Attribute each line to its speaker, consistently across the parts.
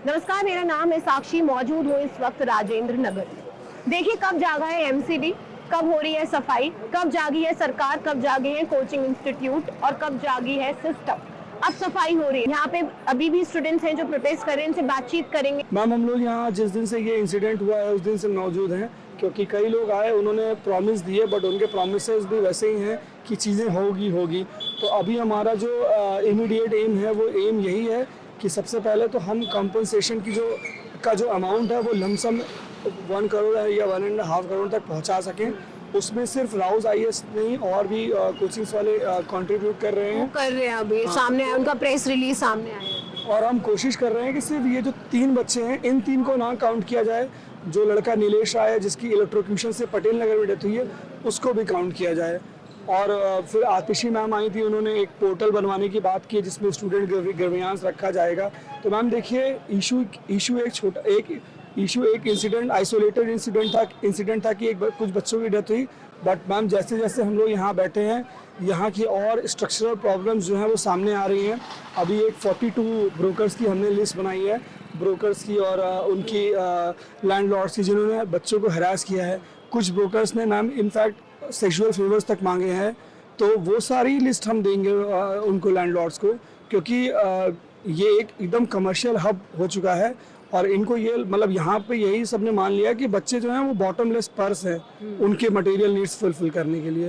Speaker 1: नमस्कार, मेरा नाम है साक्षी। मौजूद हूँ इस वक्त राजेंद्र नगर में। देखिए कब जागा है एमसीडी, कब हो रही है सफाई, कब जागी है सरकार, कब जागे हैं कोचिंग इंस्टीट्यूट और कब जागी है सिस्टम। अब सफाई हो रही है। यहाँ पे अभी भी स्टूडेंट्स हैं जो प्रोटेस्ट कर रहे हैं, इनसे बातचीत करेंगे।
Speaker 2: मैम, हम लोग यहाँ जिस दिन से ये इंसिडेंट हुआ है उस दिन से मौजूद हैं, क्योंकि कई लोग आए, उन्होंने प्रॉमिस दिए, बट उनके प्रॉमिसेस भी वैसे ही हैं कि चीज़ें होगी। तो अभी हमारा जो इमीडिएट एम है वो एम यही है कि सबसे पहले तो हम कंपनसेशन की जो अमाउंट है वो लमसम 1 करोड़ या 1.5 करोड़ तक पहुँचा सकें। उसमें सिर्फ राउज आईएएस नहीं और भी कोचिंग्स वाले कंट्रीब्यूट कर रहे हैं।
Speaker 1: अभी सामने आया, उनका प्रेस रिलीज सामने आया है।
Speaker 2: और हम कोशिश कर रहे हैं कि सिर्फ ये जो 3 बच्चे हैं, इन 3 को ना काउंट किया जाए। जो लड़का नीलेश राय है जिसकी इलेक्ट्रोक्यूशन से पटेल नगर में डेथ हुई है, उसको भी काउंट किया जाए। और फिर आतिशी मैम आई थी, उन्होंने एक पोर्टल बनवाने की बात की जिसमें स्टूडेंट गर्भियांश रखा जाएगा। तो मैम देखिए, इशू एक इंसिडेंट, आइसोलेटेड इंसिडेंट था कि कुछ बच्चों की डेथ हुई। बट मैम जैसे जैसे हम लोग यहाँ बैठे हैं, यहाँ की और स्ट्रक्चरल प्रॉब्लम्स जो हैं वो सामने आ रही हैं। अभी एक 42 ब्रोकर्स की हमने लिस्ट बनाई है, ब्रोकर्स की और उनकी लैंडलॉर्ड्स की जिन्होंने बच्चों को हरास किया है। कुछ ब्रोकर्स ने मैम इनफैक्ट सेक्सुअल फेवर्स तक मांगे हैं। तो वो सारी लिस्ट हम देंगे उनको, लैंडलॉर्ड्स को, क्योंकि ये एक एकदम कमर्शियल हब हो चुका है। और इनको ये मतलब यहाँ पे यही सबने मान लिया कि बच्चे जो हैं वो बॉटमलेस पर्स हैं उनके मटेरियल नीड्स फुलफिल करने के लिए।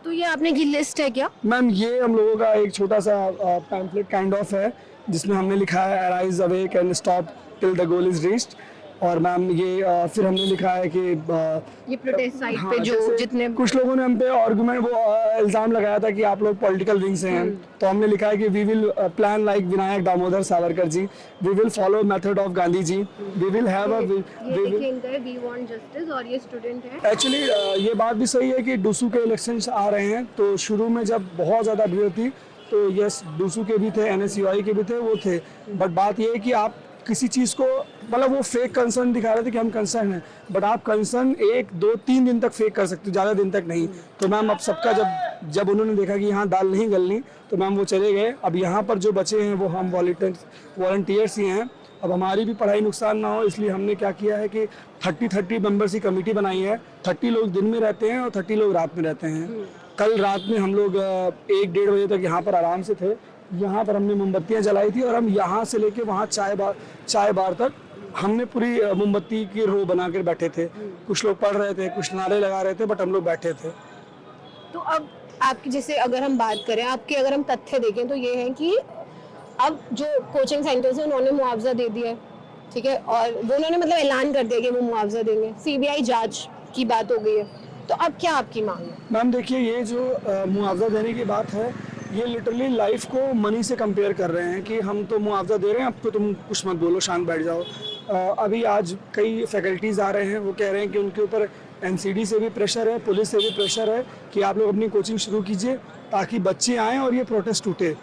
Speaker 1: तो ये आपने की लिस्ट है क्या?
Speaker 2: मैम ये हम लोगों का एक छोटा सा पैम्फलेट काइंड ऑफ है जिसमें हमने लिखा है arise awake and stop till the goal is reached. और मैम ये फिर हमने लिखा है कि
Speaker 1: ये प्रोटेस्ट साइट
Speaker 2: हाँ,
Speaker 1: पे जो
Speaker 2: जैसे
Speaker 1: जितने
Speaker 2: कुछ लोगों ने हम पे आर्गुमेंट इल्ज़ाम लगाया था कि आप लोग पॉलिटिकल विंग से हैं। तो हमने लिखा है कि we will plan like Vinayak Damodar Savarkar ji, we will follow method of Gandhi ji, we will have
Speaker 1: we want justice. और ये स्टूडेंट है
Speaker 2: एक्चुअली ये बात भी सही है कि डूसू के इलेक्शंस आ रहे हैं। तो शुरू में जब बहुत ज़्यादा भीड़ थी तो यस, डूसू के भी थे, एनएसयूआई के भी थे, वो थे। बट बात ये है कि आप किसी चीज़ को मतलब वो फेक कंसर्न दिखा रहे थे कि हम कंसर्न हैं, बट आप कंसर्न 1, 2, 3 दिन तक फेक कर सकते हो, ज़्यादा दिन तक नहीं। तो मैम अब सबका जब उन्होंने देखा कि यहाँ दाल नहीं गलनी, तो मैम वो चले गए। अब यहाँ पर जो बचे हैं वो हम वॉलंटियर्स ही हैं। अब हमारी भी पढ़ाई नुकसान ना हो, इसलिए हमने क्या किया है कि 30 मेंबर्स की कमेटी बनाई है। 30 लोग दिन में रहते हैं और 30 लोग रात में रहते हैं। कल रात में हम लोग 1-1:30 बजे तक यहाँ पर आराम से थे। यहाँ पर हमने मोमबत्तियाँ जलाई थी और हम यहाँ से लेके वहाँ चाय बार तक हमने पूरी मोमबत्ती की रो बना कर बैठे थे। कुछ लोग पढ़ रहे थे, कुछ नारे लगा रहे थे, बट हम लोग बैठे थे।
Speaker 1: तो अब आपकी जैसे अगर हम बात करें, आपके अगर हम तथ्य देखें तो ये है कि अब जो कोचिंग सेंटर्स हैं उन्होंने मुआवजा दे दिया है, ठीक है, और वो उन्होंने मतलब ऐलान कर दिया कि वो मुआवजा देंगे। सीबीआई जांच की बात हो गई है। तो अब क्या आपकी मांग है?
Speaker 2: मैम देखिए, ये जो मुआवजा देने की बात है, ये लिटरली लाइफ को मनी से कंपेयर कर रहे हैं कि हम तो मुआवजा दे रहे हैं, अब तो तुम कुछ मत बोलो, शांत बैठ जाओ। अभी आज कई फैकल्टीज़ आ रहे हैं, वो कह रहे हैं कि उनके ऊपर एनसीडी से भी प्रेशर है, पुलिस से भी प्रेशर है कि आप लोग अपनी कोचिंग शुरू कीजिए ताकि बच्चे आएँ और ये प्रोटेस्ट टूटे।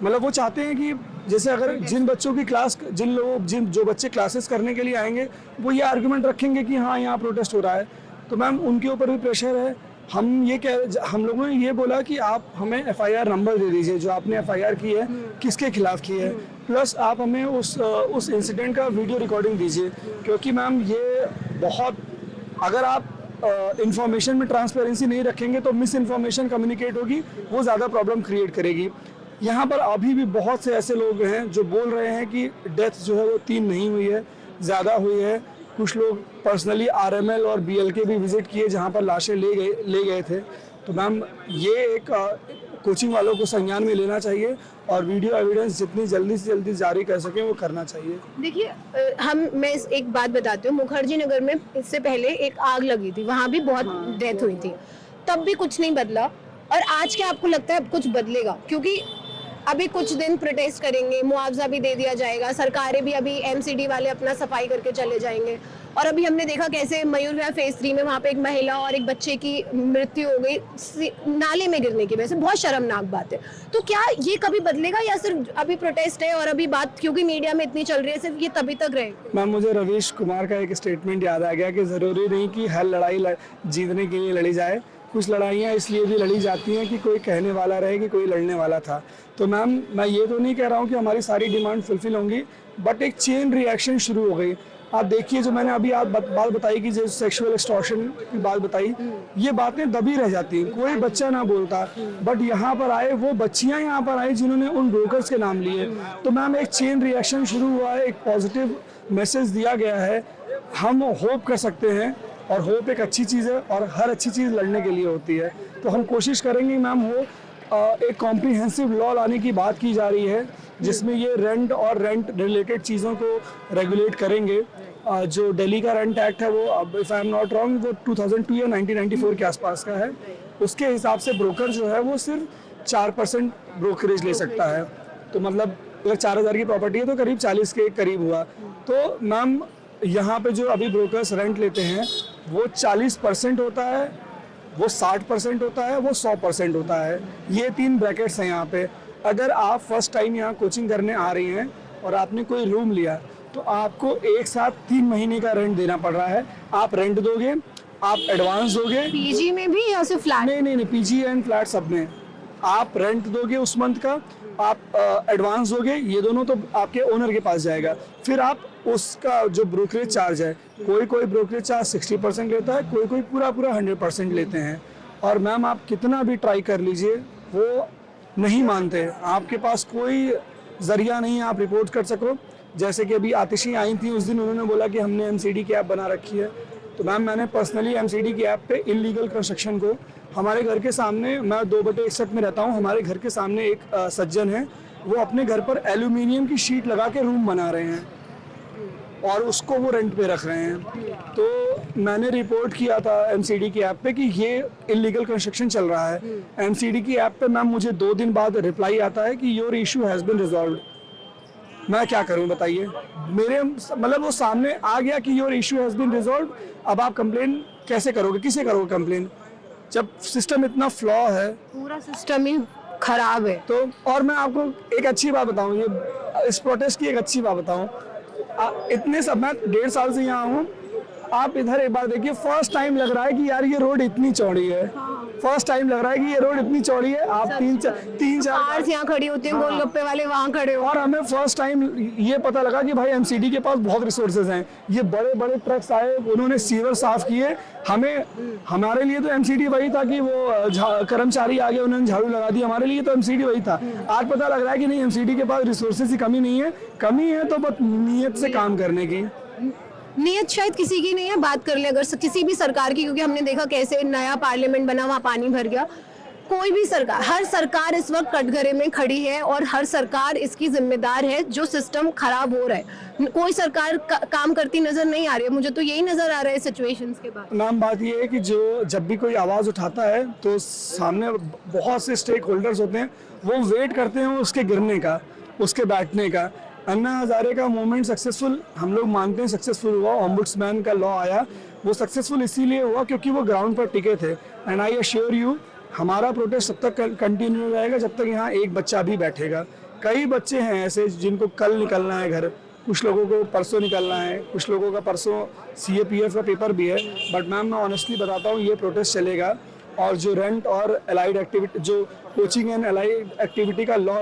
Speaker 2: मतलब वो चाहते हैं कि जैसे अगर जो बच्चे क्लासेस करने के लिए आएंगे वो ये आर्गुमेंट रखेंगे कि हाँ यहाँ प्रोटेस्ट हो रहा है, तो मैम उनके ऊपर भी प्रेशर है। हम लोगों ने ये बोला कि आप हमें एफआईआर नंबर दे दीजिए, जो आपने एफआईआर की है किसके खिलाफ की है, प्लस आप हमें उस इंसिडेंट का वीडियो रिकॉर्डिंग दीजिए। क्योंकि मैम ये बहुत, अगर आप इंफॉर्मेशन में ट्रांसपेरेंसी नहीं रखेंगे तो मिस इन्फॉर्मेशन कम्युनिकेट होगी, वो ज़्यादा प्रॉब्लम क्रिएट करेगी। यहाँ पर अभी भी बहुत से ऐसे लोग हैं जो बोल रहे हैं कि डेथ जो है वो 3 नहीं हुई है, ज़्यादा हुई है। कुछ लोग पर्सनली आरएमएल और बीएलके भी विजिट किए जहाँ पर लाशें ले गए थे। तो मैम ये एक कोचिंग वालों को संज्ञान में लेना चाहिए और वीडियो एविडेंस जितनी जल्दी से जल्दी जारी कर सकें वो करना चाहिए।
Speaker 1: देखिए, मैं एक बात बताती हूँ। मुखर्जी नगर में इससे पहले एक आग लगी थी, वहाँ भी बहुत डेथ हुई थी, तब भी कुछ नहीं बदला। और आज क्या आपको लगता है अब कुछ बदलेगा? क्योंकि अभी कुछ दिन प्रोटेस्ट करेंगे, मुआवजा भी दे दिया जाएगा, सरकारें भी अभी एमसीडी वाले अपना सफाई करके चले जाएंगे। और अभी हमने देखा कैसे मयूर विहार फेज 3 में वहाँ पे एक महिला और एक बच्चे की मृत्यु हो गई नाले में गिरने की वजह से। बहुत शर्मनाक बात है। तो क्या ये कभी बदलेगा या सिर्फ अभी प्रोटेस्ट है और अभी बात क्योंकि मीडिया में इतनी चल रही है सिर्फ ये तभी तक रहेगा?
Speaker 2: मैम मुझे रवीश कुमार का एक स्टेटमेंट याद आ गया कि ज़रूरी नहीं कि हर लड़ाई जीतने के लिए लड़ी जाए, कुछ लड़ाइयाँ इसलिए भी लड़ी जाती हैं कि कोई कहने वाला रहे कि कोई लड़ने वाला था। तो मैम मैं ये तो नहीं कह रहा हूँ कि हमारी सारी डिमांड फुलफिल होंगी, बट एक चेन रिएक्शन शुरू हो गई। आप देखिए, जो मैंने अभी आप बात बताई कि जो सेक्सुअल एक्सटॉर्शन की बात बताई, ये बातें दबी रह जाती हैं, कोई बच्चा ना बोलता। बट यहाँ पर आए वो बच्चियाँ यहाँ पर आई जिन्होंने उन ब्रोकर्स के नाम लिए। तो मैम एक चेन रिएक्शन शुरू हुआ है, एक पॉजिटिव मैसेज दिया गया है। हम होप कर सकते हैं, और होप एक अच्छी चीज़ है, और हर अच्छी चीज़ लड़ने के लिए होती है। तो हम कोशिश करेंगे मैम वो एक कॉम्प्रिहेंसिव लॉ लाने की बात की जा रही है, जिसमें ये रेंट और रेंट रिलेटेड चीज़ों को रेगुलेट करेंगे। जो दिल्ली का रेंट एक्ट है वो, अब if I am not wrong, वो 2002 या 1994 के आसपास का है। उसके हिसाब से ब्रोकर जो है वो सिर्फ 4% ब्रोकरेज ले सकता है। तो मतलब अगर 4000 की प्रॉपर्टी है तो करीब 40 के करीब हुआ। तो मैम यहाँ पे जो अभी ब्रोकर्स रेंट लेते हैं वो 40% होता है, वो 60% होता है, वो 100% होता है। ये 3 ब्रैकेट्स हैं यहाँ पे। अगर आप फर्स्ट टाइम यहाँ कोचिंग करने आ रही हैं और आपने कोई रूम लिया, तो आपको एक साथ 3 महीने का रेंट देना पड़ रहा है। आप रेंट दोगे, आप एडवांस दोगे।
Speaker 1: पीजी में भी या सिर्फ फ्लैट?
Speaker 2: नहीं, पीजी एंड फ्लैट सब में। आप रेंट दोगे उस मंथ का, आप एडवांस दोगे, ये दोनों तो आपके ओनर के पास जाएगा। फिर आप उसका जो ब्रोकरेज चार्ज है, कोई ब्रोकरेज चार्ज 60% लेता है, कोई पूरा 100% लेते हैं। और मैम आप कितना भी ट्राई कर लीजिए, वो नहीं मानते। आपके पास कोई जरिया नहीं है आप रिपोर्ट कर सको। जैसे कि अभी आतिशी आई थी, उस दिन उन्होंने बोला कि हमने एमसीडी की ऐप बना रखी है। तो मैम मैंने पर्सनली एमसीडी की ऐप पे इलीगल कंस्ट्रक्शन को, हमारे घर के सामने, मैं 2/1 में रहता हूँ, हमारे घर के सामने एक सज्जन है, वो अपने घर पर एल्यूमिनियम की शीट लगा के रूम बना रहे हैं और उसको वो रेंट पे रख रहे हैं। तो मैंने रिपोर्ट किया था एमसीडी की ऐप पे कि ये इलीगल कंस्ट्रक्शन चल रहा है। एमसीडी की ऐप पे मैम मुझे 2 दिन बाद रिप्लाई आता है कि your issue has been resolved. मैं क्या करूं बताइए? मेरे मतलब वो सामने आ गया कि your issue has been resolved. अब आप कंप्लेन कैसे करोगे, किसे करोगे कंप्लेन, जब सिस्टम इतना फ्लॉ है,
Speaker 1: पूरा सिस्टम ही खराब है।
Speaker 2: तो और मैं आपको एक अच्छी बात बताऊं, ये इस प्रोटेस्ट की एक अच्छी बात बताऊं, इतने सब, मैं 1.5 साल से यहाँ हूँ। आप इधर एक बार देखिए, फर्स्ट टाइम लग रहा है कि यार ये रोड इतनी चौड़ी है। फर्स्ट टाइम लग रहा है कि ये रोड इतनी चौड़ी है। आप 3-4
Speaker 1: कार्स यहाँ खड़ी होती हैं, गोलगप्पे वाले वहाँ खड़े हो।
Speaker 2: और हमें फर्स्ट टाइम ये पता लगा कि भाई एमसीडी के पास बहुत रिसोर्सेज हैं। ये बड़े बड़े ट्रक्स आए, उन्होंने सीवर साफ किए। हमारे लिए तो एमसीडी वही था कि वो कर्मचारी आ गए, उन्होंने झाड़ू लगा दी। हमारे लिए तो एमसीडी वही था। आज पता लग रहा है कि नहीं, एमसीडी के पास रिसोर्सेज की कमी नहीं है, कमी है तो बस नीयत से काम करने की।
Speaker 1: नियत शायद किसी की नहीं है, बात कर ले अगर किसी भी सरकार की, क्योंकि हमने देखा कैसे नया पार्लियामेंट बना, वहाँ पानी भर गया। कोई भी सरकार, हर सरकार इस वक्त कटघरे में खड़ी है और हर सरकार इसकी जिम्मेदार है जो सिस्टम खराब हो रहा है। कोई सरकार काम करती नजर नहीं आ रही है, मुझे तो यही नजर आ रहा है सिचुएशंस के बाद।
Speaker 2: नाम बात ये है कि जब भी कोई आवाज़ उठाता है तो सामने बहुत से स्टेक होल्डर्स होते हैं, वो वेट करते हैं उसके गिरने का, उसके बैठने का। अन्ना हज़ारे का मूवमेंट सक्सेसफुल, हम लोग मानते हैं सक्सेसफुल हुआ। ओम्बुड्समैन का लॉ आया, वो सक्सेसफुल इसीलिए हुआ क्योंकि वो ग्राउंड पर टिके थे। एंड आई एश्योर यू, हमारा प्रोटेस्ट तब तक कंटिन्यू रहेगा जब तक यहाँ एक बच्चा भी बैठेगा। कई बच्चे हैं ऐसे जिनको कल निकलना है घर, कुछ लोगों को परसों निकलना है, कुछ लोगों का परसों CAPF का पेपर भी है। बट मैम मैं ऑनेस्टली बताता हूँ, ये प्रोटेस्ट चलेगा। और जो रेंट और एलाइड एक्टिविटी, जो कोचिंग एंड एलाइड एक्टिविटी का लॉ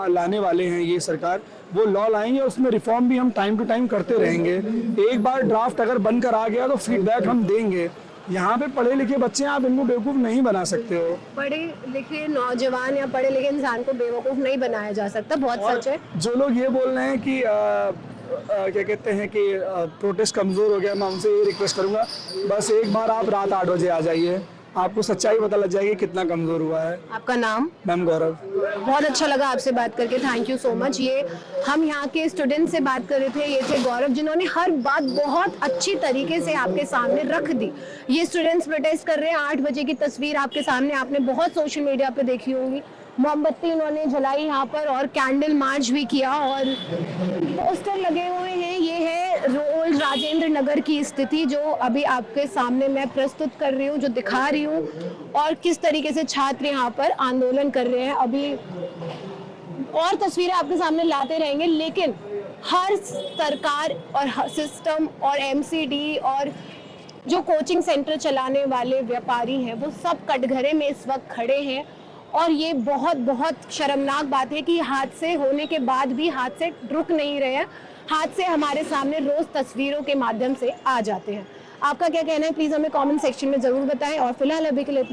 Speaker 2: लाने वाले हैं ये सरकार, वो लॉ लाएंगे और उसमें रिफॉर्म भी हम टाइम टू टाइम करते रहेंगे। एक बार ड्राफ्ट अगर बनकर आ गया तो फीडबैक हम देंगे। यहाँ पे पढ़े लिखे बच्चे हैं, आप इनको बेवकूफ़ नहीं बना सकते हो।
Speaker 1: पढ़े लिखे नौजवान या पढ़े लिखे इंसान को बेवकूफ़ नहीं बनाया जा सकता, बहुत सच है।
Speaker 2: जो लोग ये बोल रहे हैं कि क्या कहते हैं कि प्रोटेस्ट कमज़ोर हो गया, मैं उनसे ये रिक्वेस्ट करूँगा, बस एक बार आप रात 8 बजे आ जाइए, आपको सच्चाई पता लग जाएगी कितना कमज़ोर हुआ है।
Speaker 1: आपका नाम?
Speaker 2: मैम गौरव।
Speaker 1: बहुत अच्छा लगा आपसे बात करके, थैंक यू सो मच। ये हम यहाँ के स्टूडेंट से बात कर रहे थे, ये थे गौरव, जिन्होंने हर बात बहुत अच्छी तरीके से आपके सामने रख दी। ये स्टूडेंट्स प्रोटेस्ट कर रहे हैं, 8 बजे की तस्वीर आपके सामने, आपने बहुत सोशल मीडिया पे देखी होंगी। मोमबत्ती उन्होंने जलाई यहाँ पर और कैंडल मार्च भी किया और पोस्टर लगे हुए हैं। ये है रोल राजेंद्र नगर की स्थिति जो अभी आपके सामने मैं प्रस्तुत कर रही हूँ, जो दिखा रही हूँ, और किस तरीके से छात्र यहाँ पर आंदोलन कर रहे हैं। अभी और तस्वीरें आपके सामने लाते रहेंगे, लेकिन हर सरकार और सिस्टम और MCD और जो कोचिंग सेंटर चलाने वाले व्यापारी हैं, वो सब कटघरे में इस वक्त खड़े हैं। और ये बहुत बहुत शर्मनाक बात है कि हादसे होने के बाद भी हादसे रुक नहीं रहे हैं। हाथ से हमारे सामने रोज तस्वीरों के माध्यम से आ जाते हैं। आपका क्या कहना है प्लीज हमें कमेंट सेक्शन में जरूर बताएं और फिलहाल अभी के लिए इतना